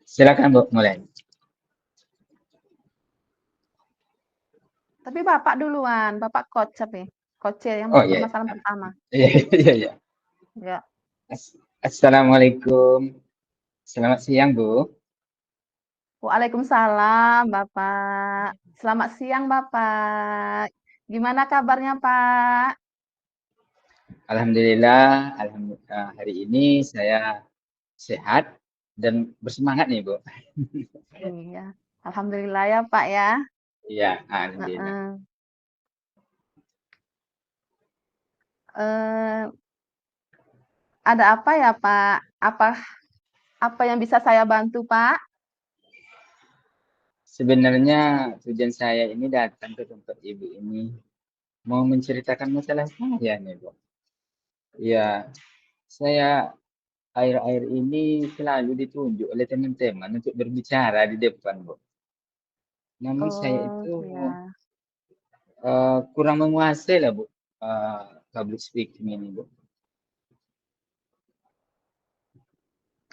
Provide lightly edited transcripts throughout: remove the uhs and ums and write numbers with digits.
Silakan Bu, mulai. Tapi Bapak duluan, Bapak kocap nih. Koce yang Oh iya, permasalahan pertama. iya, iya, iya. Ya. Assalamualaikum. Selamat siang Bu. Waalaikumsalam, Bapak. Selamat siang, Bapak. Gimana kabarnya, Pak? Alhamdulillah, alhamdulillah hari ini saya sehat dan bersemangat nih Bu. Iya. Alhamdulillah ya, Pak ya. Iya, alhamdulillah. Heeh. Eh, ada apa ya, Pak? Apa yang bisa saya bantu, Pak? Sebenarnya tujuan saya ini datang ke tempat Ibu ini mau menceritakan masalah saya nih Bu. Iya, saya akhir-akhir ini selalu ditunjuk oleh teman-teman untuk berbicara di depan Bu. Namun saya Oh, itu ya. kurang menguasai lah Bu, public speaking ini Bu.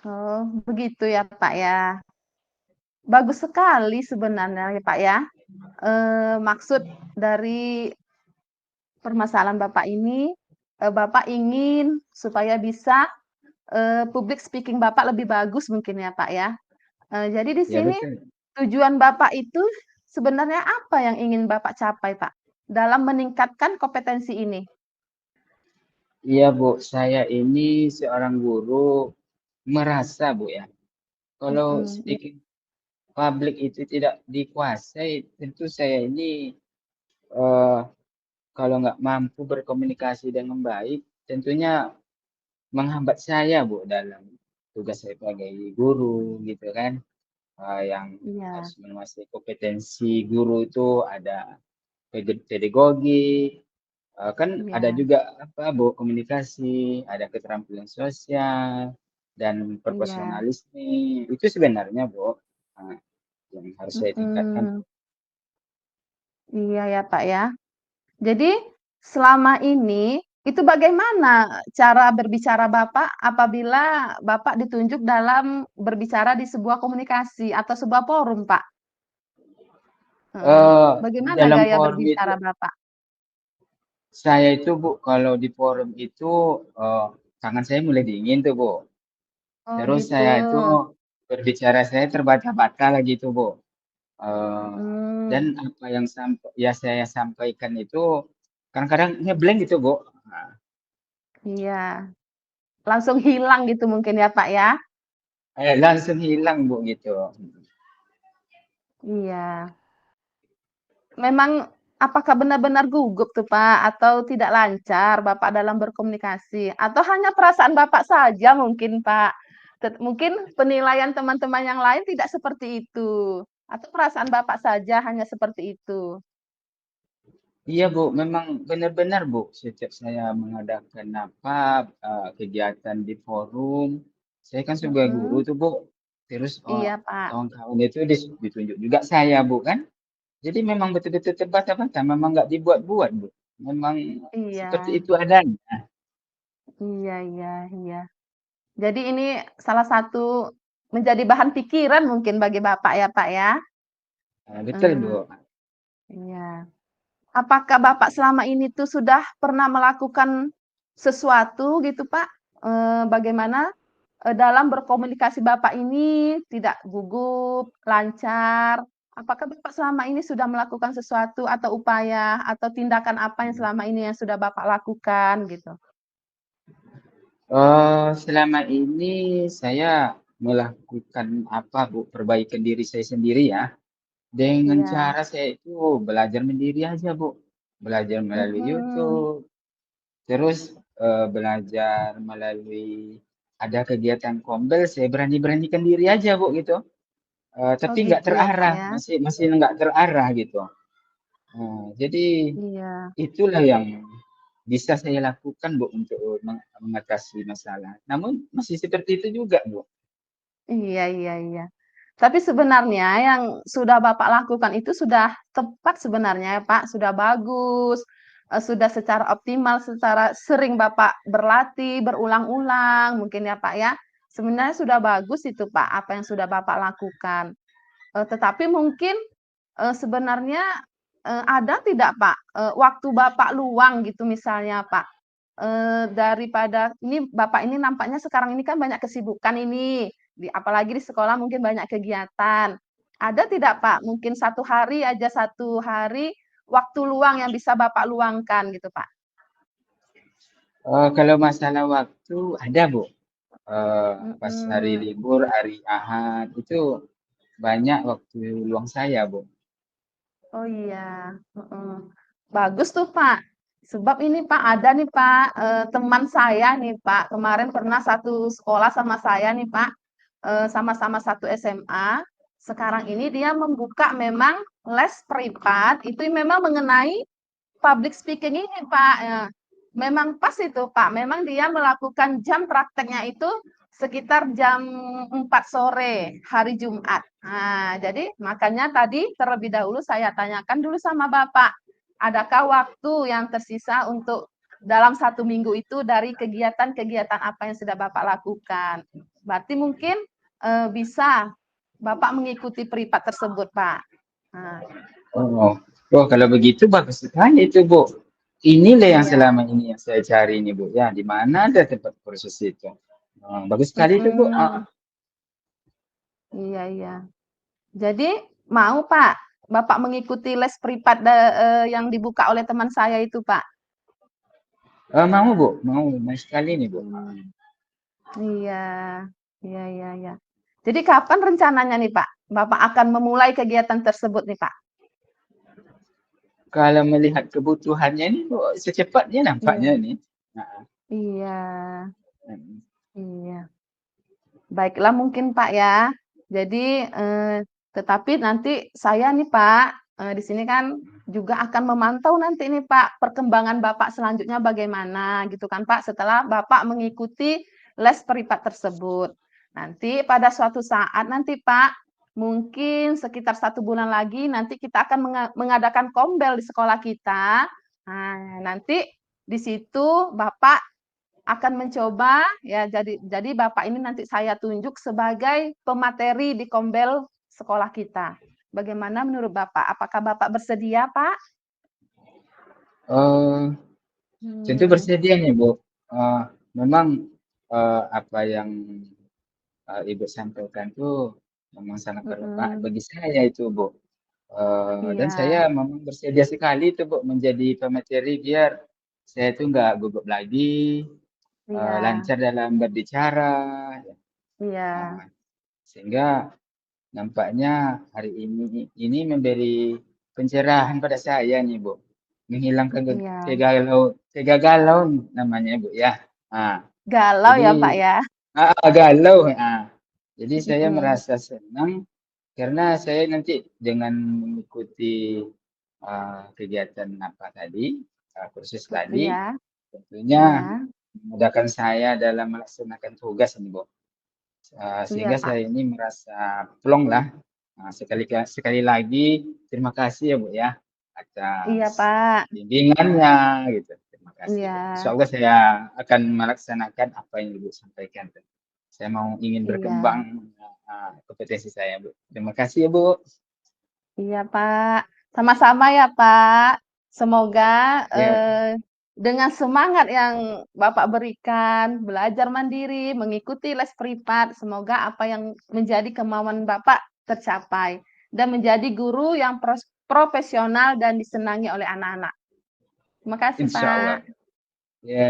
Oh, begitu ya, Pak ya. Bagus sekali sebenarnya ya, Pak ya. Maksud dari permasalahan Bapak ini, Bapak ingin supaya bisa, public speaking Bapak lebih bagus mungkin ya, Pak ya. Jadi di Ya sini betul. tujuan Bapak itu sebenarnya apa yang ingin Bapak capai, Pak, dalam meningkatkan kompetensi ini? Iya Bu, saya ini seorang guru merasa Bu ya, kalau Mhm, iya, speaking public itu tidak dikuasai, tentu saya ini eh, kalau nggak mampu berkomunikasi dengan baik, tentunya menghambat saya Bu dalam tugas saya sebagai guru gitu kan. Yang harus iya, menguasai kompetensi guru itu ada pedagogi, kan ada iya, juga apa Bu, komunikasi, ada keterampilan sosial dan iya, profesionalisme. Itu sebenarnya Bu, eee, yang harus saya tingkatkan. mhm, iya ya, Pak ya. Jadi selama ini itu bagaimana cara berbicara Bapak apabila Bapak ditunjuk dalam berbicara di sebuah komunikasi atau sebuah forum, Pak? Heeh. Di Bagaimana dalam gaya forum itu berbicara Bapak? saya itu Bu, kalau di forum itu, eee, tangan saya mulai dingin tuh Bu. Oh Terus gitu. saya itu berbicara saya terbata-bata lagi tuh Bu. Dan Mmm, apa yang saya sampaikan itu kadang-kadang nge-blank gitu, Bu. Nah, iya. Langsung hilang gitu mungkin ya, Pak, ya? langsung hilang, Bu, gitu. Iya. Memang apakah benar-benar gugup tuh, Pak, atau tidak lancar Bapak dalam berkomunikasi? Atau hanya perasaan Bapak saja mungkin, Pak? Mungkin penilaian teman-teman yang lain tidak seperti itu, atau perasaan Bapak saja hanya seperti itu? Iya, Bu, memang benar-benar, Bu, setiap saya mengadakan apa, kegiatan di forum, saya kan sebagai guru Mhm, tuh, Bu, terus, iya, Pak. kawan-kawan itu ditunjuk juga saya, Bu, kan. Jadi memang betul-betul terbata-bata, memang nggak dibuat-buat, Bu. Memang seperti Iya, itu adanya. iya, iya, iya. Jadi ini salah satu menjadi bahan pikiran mungkin bagi Bapak ya, Pak, ya? Betul, Eee, Bu. iya. Apakah Bapak selama ini tuh sudah pernah melakukan sesuatu gitu, Pak? Bagaimana, dalam berkomunikasi Bapak ini tidak gugup, lancar? Apakah Bapak selama ini sudah melakukan sesuatu atau upaya atau tindakan apa yang selama ini yang sudah Bapak lakukan gitu? Selama ini saya melakukan apa, Bu, perbaikan diri saya sendiri ya, dengan Iya. cara saya itu belajar mandiri aja, Bu. Belajar melalui Mhm. YouTube, terus, belajar melalui ada kegiatan kombel, saya berani-beranikan diri aja, Bu, gitu. Oh Tapi nggak gitu ya, Pak, terarah, ya? masih masih nggak terarah gitu. Jadi Iya. itulah yang bisa saya lakukan, Bu, untuk mengatasi masalah. Namun masih seperti itu juga, Bu. Iya, iya, iya. Tapi sebenarnya yang sudah Bapak lakukan itu sudah tepat sebenarnya ya, Pak, sudah bagus, sudah secara optimal, secara sering Bapak berlatih, berulang-ulang mungkin ya, Pak, ya. Sebenarnya sudah bagus itu, Pak, apa yang sudah Bapak lakukan. Tetapi mungkin, sebenarnya, ada tidak, Pak, waktu Bapak luang gitu misalnya, Pak, daripada ini Bapak ini nampaknya sekarang ini kan banyak kesibukan ini, apalagi di sekolah mungkin banyak kegiatan. Ada tidak, Pak, mungkin satu hari aja, satu hari waktu luang yang bisa Bapak luangkan gitu, Pak? Kalau masalah waktu ada, Bu. Pas hari Mhm. libur, hari Ahad, itu banyak waktu luang saya, Bu. Oh iya, heeh. Bagus tuh, Pak. Sebab ini, Pak, ada nih, Pak, teman saya nih, Pak, kemarin pernah satu sekolah sama saya nih, Pak, sama-sama satu SMA. Sekarang ini dia membuka memang les privat, itu memang mengenai public speaking ini, Pak, memang pas itu, Pak, memang dia melakukan jam prakteknya itu sekitar jam 4 sore hari Jumat. Nah, jadi makanya tadi terlebih dahulu saya tanyakan dulu sama Bapak, adakah waktu yang tersisa untuk dalam 1 minggu itu dari kegiatan-kegiatan apa yang sudah Bapak lakukan. Berarti mungkin, bisa Bapak mengikuti privat tersebut, Pak. Nah, Oh, oh kalau begitu bagus sekali itu, Bu. Inilah yang iya, selama ini yang saya cari ini, Bu. Ya, di mana ada tempat kursus itu. Bagus sekali itu, Bu. mhm, iya iya. Jadi mau, Pak, Bapak mengikuti les privat yang dibuka oleh teman saya itu, Pak? Mau, Bu. Mau sekali nih, Bu. Mmm, iya, iya iya iya. Jadi kapan rencananya nih, Pak, Bapak akan memulai kegiatan tersebut nih, Pak? Kalau melihat kebutuhannya ini, Bu, secepatnya nampaknya Iya, nih. Nah, iya, mm, iya. Baiklah mungkin, Pak, ya. Jadi, tetapi nanti saya nih, Pak, di sini kan juga akan memantau nanti nih, Pak, perkembangan Bapak selanjutnya bagaimana gitu kan, Pak, setelah Bapak mengikuti les privat tersebut. Nanti pada suatu saat nanti, Pak, mungkin sekitar 1 bulan lagi nanti kita akan mengadakan kombel di sekolah kita. Nah, nanti di situ Bapak akan mencoba ya jadi Bapak ini nanti saya tunjuk sebagai pemateri di kombel sekolah kita. Bagaimana menurut Bapak? Apakah Bapak bersedia, Pak? eh, tentu Hmm, bersedia nih, Bu. Eh, Memang apa yang Ibu sampaikan tuh memang sangat bermanfaat mhm, bagi saya itu, Bu. Dan saya iya memang bersedia sekali itu, Bu, menjadi pemateri biar saya itu nggak gugup lagi, iya lancar dalam berbicara, ya. iya Nah, sehingga nampaknya hari ini memberi pencerahan pada saya nih, Bu. Menghilangkan iya. kegagalan namanya, Bu, ya. Nah, Galau jadi ya, Pak, ya? galau. Jadi saya Mhm, merasa senang karena saya nanti dengan mengikuti kegiatan apa tadi, kursus tadi, iya tentunya iya memudahkan saya dalam melaksanakan tugas ini, Bu. iya, Sehingga Pak. saya ini merasa plong lah. Sekali lagi terima kasih ya, Bu, ya, Iya, atas Pak. bimbingannya gitu. Terima kasih, Bu. Iya Insyaallah saya akan melaksanakan apa yang Ibu sampaikan. Saya ingin berkembang iya kompetensi saya, Bu. Terima kasih ya, Bu. iya, Pak. Sama-sama ya, Pak. Semoga, Ya, dengan semangat yang Bapak berikan, belajar mandiri, mengikuti les privat, semoga apa yang menjadi kemauan Bapak tercapai dan menjadi guru yang profesional dan disenangi oleh anak-anak. Terima kasih, insya Pak. Allah. Ya,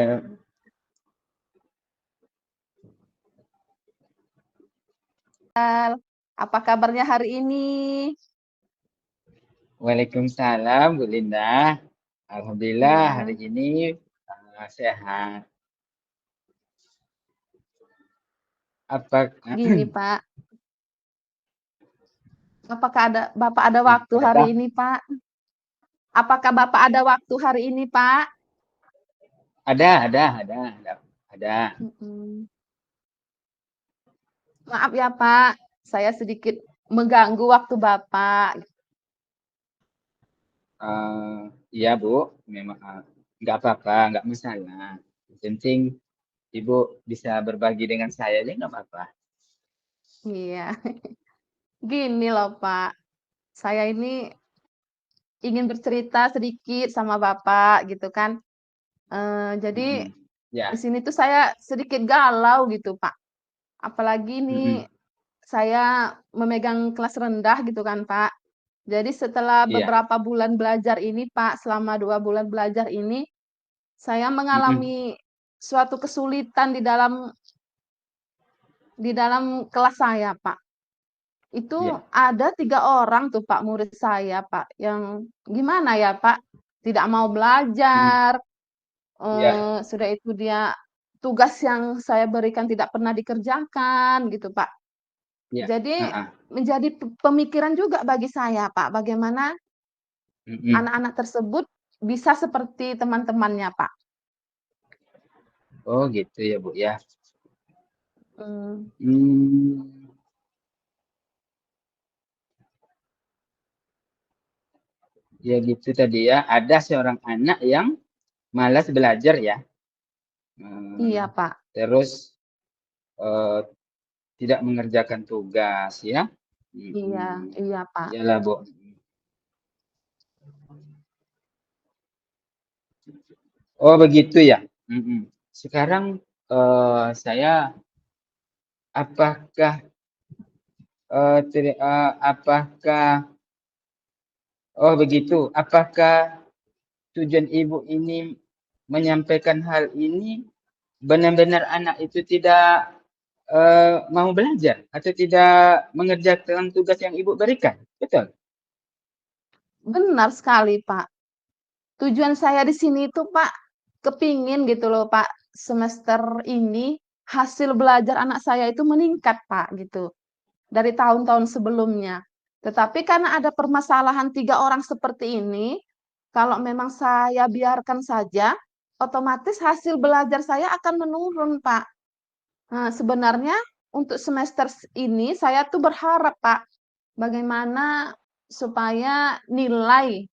Apa kabarnya hari ini? Waalaikumsalam, Bu Linda. Alhamdulillah hari Iya, ini sehat. Apa gini, Pak, apakah Bapak ada waktu hari kenapa? ini, Pak? Apakah Bapak ada waktu hari ini, Pak? Ada. Mhm. Maaf ya, Pak, saya sedikit mengganggu waktu Bapak. Iya, Bu. Memang nggak apa-apa, nggak masalah. Yang penting Ibu bisa berbagi dengan saya aja nggak apa-apa. Iya. Gini loh, Pak, saya ini ingin bercerita sedikit sama Bapak gitu kan. Jadi Mhm. di Ya, sini tuh saya sedikit galau gitu, Pak. Apalagi nih mhm, saya memegang kelas rendah gitu kan, Pak. Jadi setelah iya, beberapa bulan belajar ini, Pak, selama 2 bulan belajar ini, saya mhm, mengalami suatu kesulitan di dalam kelas saya, Pak. Itu iya, ada 3 orang tuh, Pak, murid saya, Pak, yang gimana ya, Pak, tidak mau mhm, belajar, iya, sudah itu dia tugas yang saya berikan tidak pernah dikerjakan gitu, Pak. iya, Jadi heeh, menjadi pemikiran juga bagi saya, Pak, bagaimana mhm. anak-anak tersebut bisa seperti teman-temannya, Pak. Oh gitu ya, Bu, ya. Mmm, Mmm, ya gitu tadi ya, ada seorang anak yang malas belajar ya, iya, eee, Pak. terus, eee, tidak mengerjakan tugas ya? Iya Mhm, iya, Pak. iyalah, Bu. Oh begitu ya? Mhm. Sekarang, saya apakah, apakah oh begitu, apakah tujuan Ibu ini menyampaikan hal ini benar-benar anak itu tidak, mau belajar atau tidak mengerjakan tugas yang Ibu berikan, betul? Benar sekali, Pak. Tujuan saya di sini itu, Pak, kepingin gitu loh, Pak, semester ini hasil belajar anak saya itu meningkat, Pak, gitu, dari tahun-tahun sebelumnya. Tetapi karena ada permasalahan 3 orang seperti ini, kalau memang saya biarkan saja, otomatis hasil belajar saya akan menurun, Pak. Nah, sebenarnya untuk semester ini saya tuh berharap, Pak, bagaimana supaya nilai,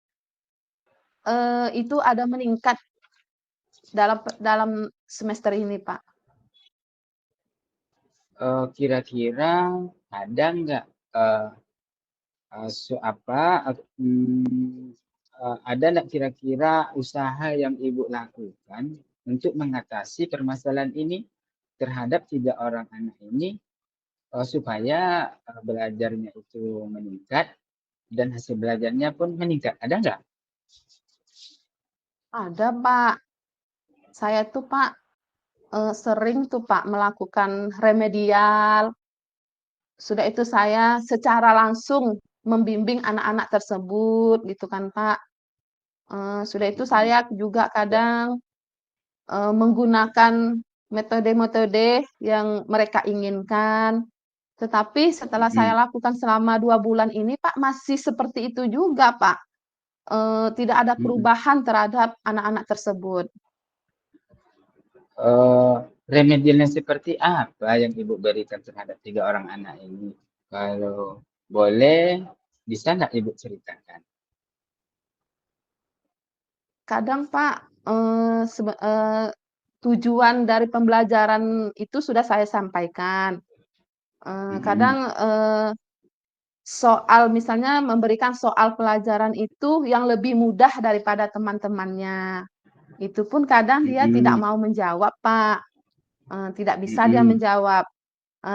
itu ada meningkat dalam semester ini, Pak. Kira-kira ada nggak, eee ada nggak kira-kira usaha yang Ibu lakukan untuk mengatasi permasalahan ini terhadap 3 orang anak ini, supaya, belajarnya itu meningkat dan hasil belajarnya pun meningkat, ada nggak? Ada, Pak. Saya tuh, Pak, sering tuh, Pak, melakukan remedial, sudah itu saya secara langsung membimbing anak-anak tersebut gitu kan, Pak. Sudah itu Mhm, saya juga ya, kadang, menggunakan metode-metode yang mereka inginkan. Tetapi setelah saya mhm, lakukan selama 2 bulan ini, Pak, masih seperti itu juga, Pak. Tidak ada mhm. perubahan terhadap anak-anak tersebut. Eee, Remedialnya seperti apa yang Ibu berikan terhadap 3 orang anak ini? Kalau boleh, bisa nggak Ibu ceritakan? Kadang, Pak, tujuan dari pembelajaran itu sudah saya sampaikan. Mhm, Kadang, soal misalnya memberikan soal pelajaran itu yang lebih mudah daripada teman-temannya. Itu pun kadang dia tidak mhm, mau menjawab, Pak, tidak bisa dia mhm, menjawab.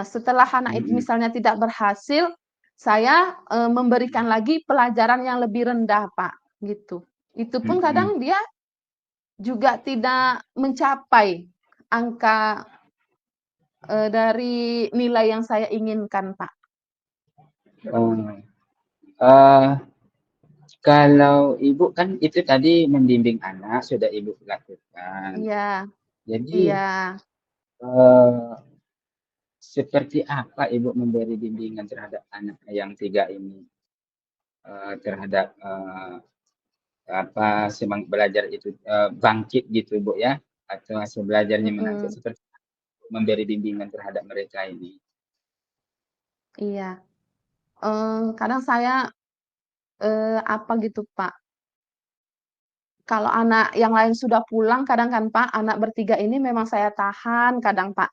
Setelah anak itu mhm. misalnya tidak berhasil, saya, memberikan lagi pelajaran yang lebih rendah, Pak, gitu. Itu pun Mhm. kadang dia juga tidak mencapai angka, dari nilai yang saya inginkan, Pak. Oh, eee, kalau Ibu kan itu tadi membimbing anak sudah Ibu lakukan. Iya Jadi, iya, eee, seperti apa Ibu memberi bimbingan terhadap anak yang 3 ini? Terhadap, semangat belajar itu, bangkit gitu Bu ya, atau hasil belajarnya meningkat, mhm, seperti memberi bimbingan terhadap mereka ini? iya. Kadang saya, apa gitu, Pak, kalau anak yang lain sudah pulang, kadang kan Pak, anak bertiga ini memang saya tahan kadang Pak.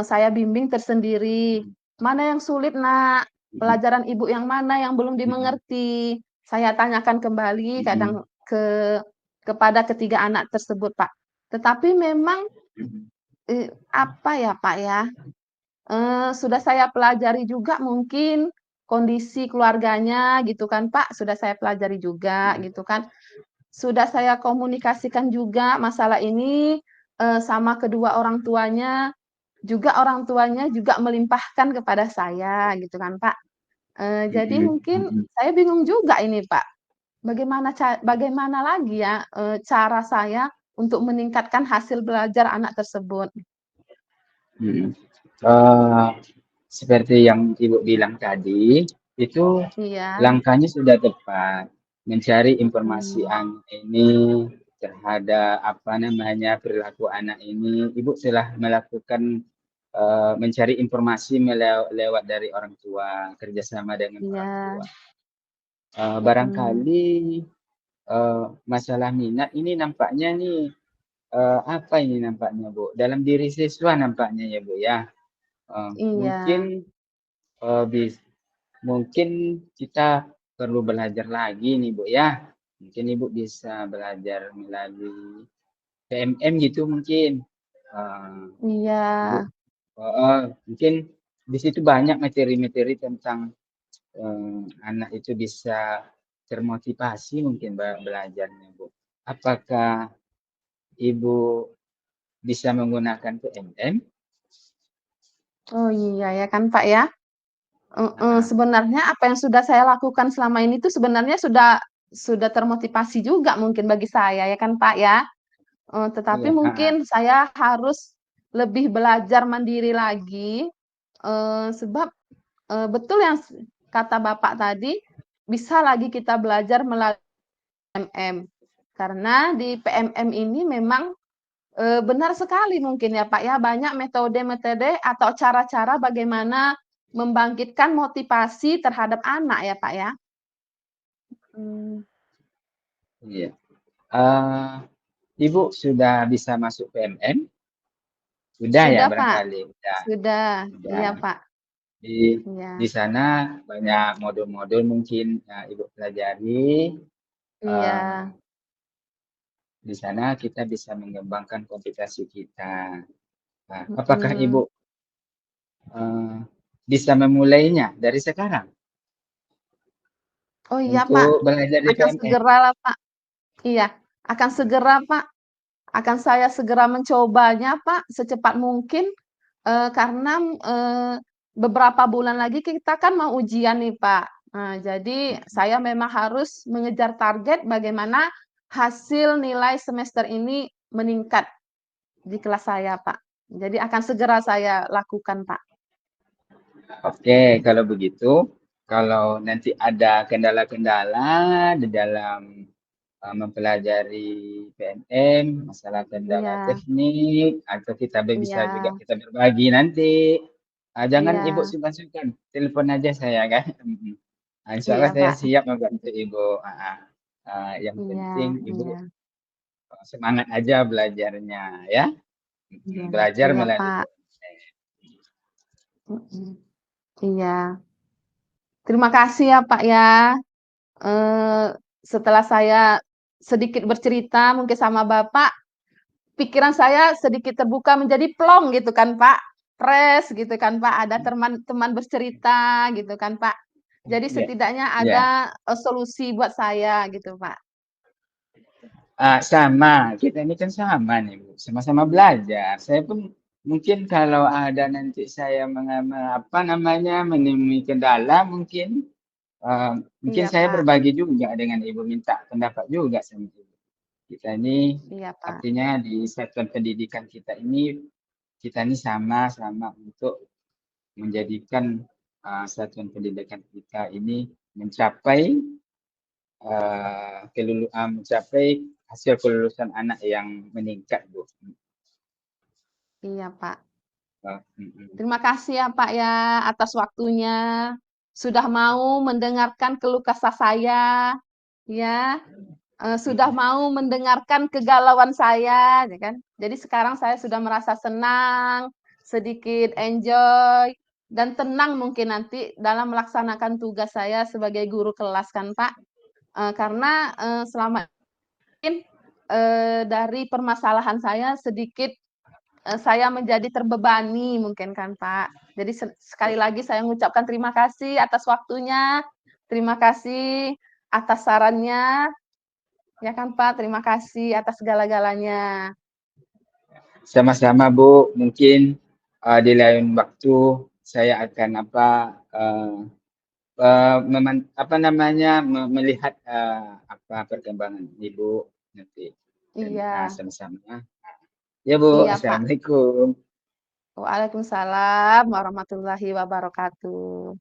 Saya bimbing tersendiri. Mhm, "Mana yang sulit Nak? mhm, Pelajaran Ibu yang mana yang belum mhm, dimengerti?" Saya tanyakan kembali mhm, kadang kepada ketiga anak tersebut Pak. Tetapi memang, mhm, apa ya Pak ya, sudah saya pelajari juga mungkin kondisi keluarganya gitu kan Pak, sudah saya pelajari juga mhm, gitu kan. Sudah saya komunikasikan juga masalah ini, sama kedua orang tuanya juga melimpahkan kepada saya gitu kan, Pak. Jadi mhm, mungkin mhm, saya bingung juga ini, Pak, bagaimana lagi ya, cara saya untuk meningkatkan hasil belajar anak tersebut? mhm. Eee, Seperti yang Ibu bilang tadi, itu Iya, langkahnya sudah tepat. Mencari informasi mhm, anak ini terhadap, apa namanya, perilaku anak ini, Ibu telah melakukan, mencari informasi lewat dari orang tua, kerjasama dengan orang iya, tua. mhm, Barangkali, masalah minat ini nampaknya nih, apa ini nampaknya, Bu, dalam diri siswa nampaknya ya, Bu, ya. Mungkin, iya, eee, bis mungkin kita perlu belajar lagi nih, Bu, ya. Mungkin Ibu bisa belajar melalui PMM gitu mungkin, iya, Ibu heeh, mungkin di situ banyak materi-materi tentang, anak itu bisa termotivasi mungkin belajarnya, Bu. Apakah Ibu bisa menggunakan PMM? oh iya ya kan, Pak, ya? Heeh, Heeh, sebenarnya apa yang sudah saya lakukan selama ini tuh sebenarnya sudah termotivasi juga mungkin bagi saya ya kan, Pak, ya. Tetapi iya, heeh, mungkin saya harus lebih belajar mandiri lagi, sebab, betul yang kata Bapak tadi, bisa lagi kita belajar melalui PMM. Karena di PMM ini memang, benar sekali mungkin ya, Pak, ya, banyak metode-metode atau cara-cara bagaimana membangkitkan motivasi terhadap anak ya, Pak, ya? Mmm, iya. Eee, Ibu sudah bisa masuk PMM? Sudah ya sudah, Pak, barangkali? sudah, Sudah. iya, Pak, Di iya, sana banyak modul-modul mungkin, Ibu pelajari, eee, iya, di sana kita bisa mengembangkan kompetensi kita. Nah, apakah Ibu, mhm. eee, bisa memulainya dari sekarang Oh iya, Pak, untuk belajar di akan PMM? segeralah, Pak, iya, akan segera, Pak, akan saya segera mencobanya, Pak, secepat mungkin, karena, beberapa bulan lagi kita kan mau ujian nih, Pak. Nah, jadi saya memang harus mengejar target bagaimana hasil nilai semester ini meningkat di kelas saya, Pak. Jadi akan segera saya lakukan, Pak. Oke, kalau begitu, kalau nanti ada kendala-kendala di dalam, mempelajari PNM, masalah kendala Iya, teknik, atau kita bisa juga iya, kita berbagi nanti, jangan Ibu iya, sungkan-sungkan, telepon aja saya kan, mhm. Insyaallah iya, saya Pak. siap membantu Ibu, heeh. Yang Iya, penting Ibu, iya, semangat aja belajarnya ya, iya, belajar iya, melalui Pak. PNM. Mhm, iya. Terima kasih ya, Pak, ya. Eee, Setelah saya sedikit bercerita mungkin sama Bapak, pikiran saya sedikit terbuka menjadi plong gitu kan, Pak. Fresh gitu kan, Pak, ada teman bercerita gitu kan, Pak. Jadi Iya, setidaknya iya. ada, solusi buat saya gitu, Pak. Sama, kita ini kan sama nih, Bu, sama-sama belajar. Saya pun mungkin kalau ada nanti saya apa namanya, menemui kendala mungkin, mungkin Iya, saya Pak. berbagi juga dengan Ibu, minta pendapat juga sama Ibu. Kita ini Iya, Pak. artinya di satuan pendidikan kita ini sama-sama untuk menjadikan, satuan pendidikan kita ini mencapai mencapai hasil kelulusan anak yang meningkat, Bu. Iya, Pak. Mhm. Terima kasih ya, Pak, ya, atas waktunya. Sudah mau mendengarkan keluh kesah saya, ya. sudah mau mendengarkan kegalauan saya, ya kan. Jadi sekarang saya sudah merasa senang, sedikit enjoy, dan tenang mungkin nanti dalam melaksanakan tugas saya sebagai guru kelas kan, Pak. Karena, selama ini dari permasalahan saya sedikit, saya menjadi terbebani mungkin kan, Pak. Jadi sekali lagi saya mengucapkan terima kasih atas waktunya, terima kasih atas sarannya. Ya kan Pak, terima kasih atas segala-galanya. Sama-sama Bu, mungkin di lain waktu saya akan melihat apa perkembangan Ibu nanti dan Iya, sama-sama. Ya Bu, iya Pak. Assalamualaikum. Waalaikumsalam warahmatullahi wabarakatuh.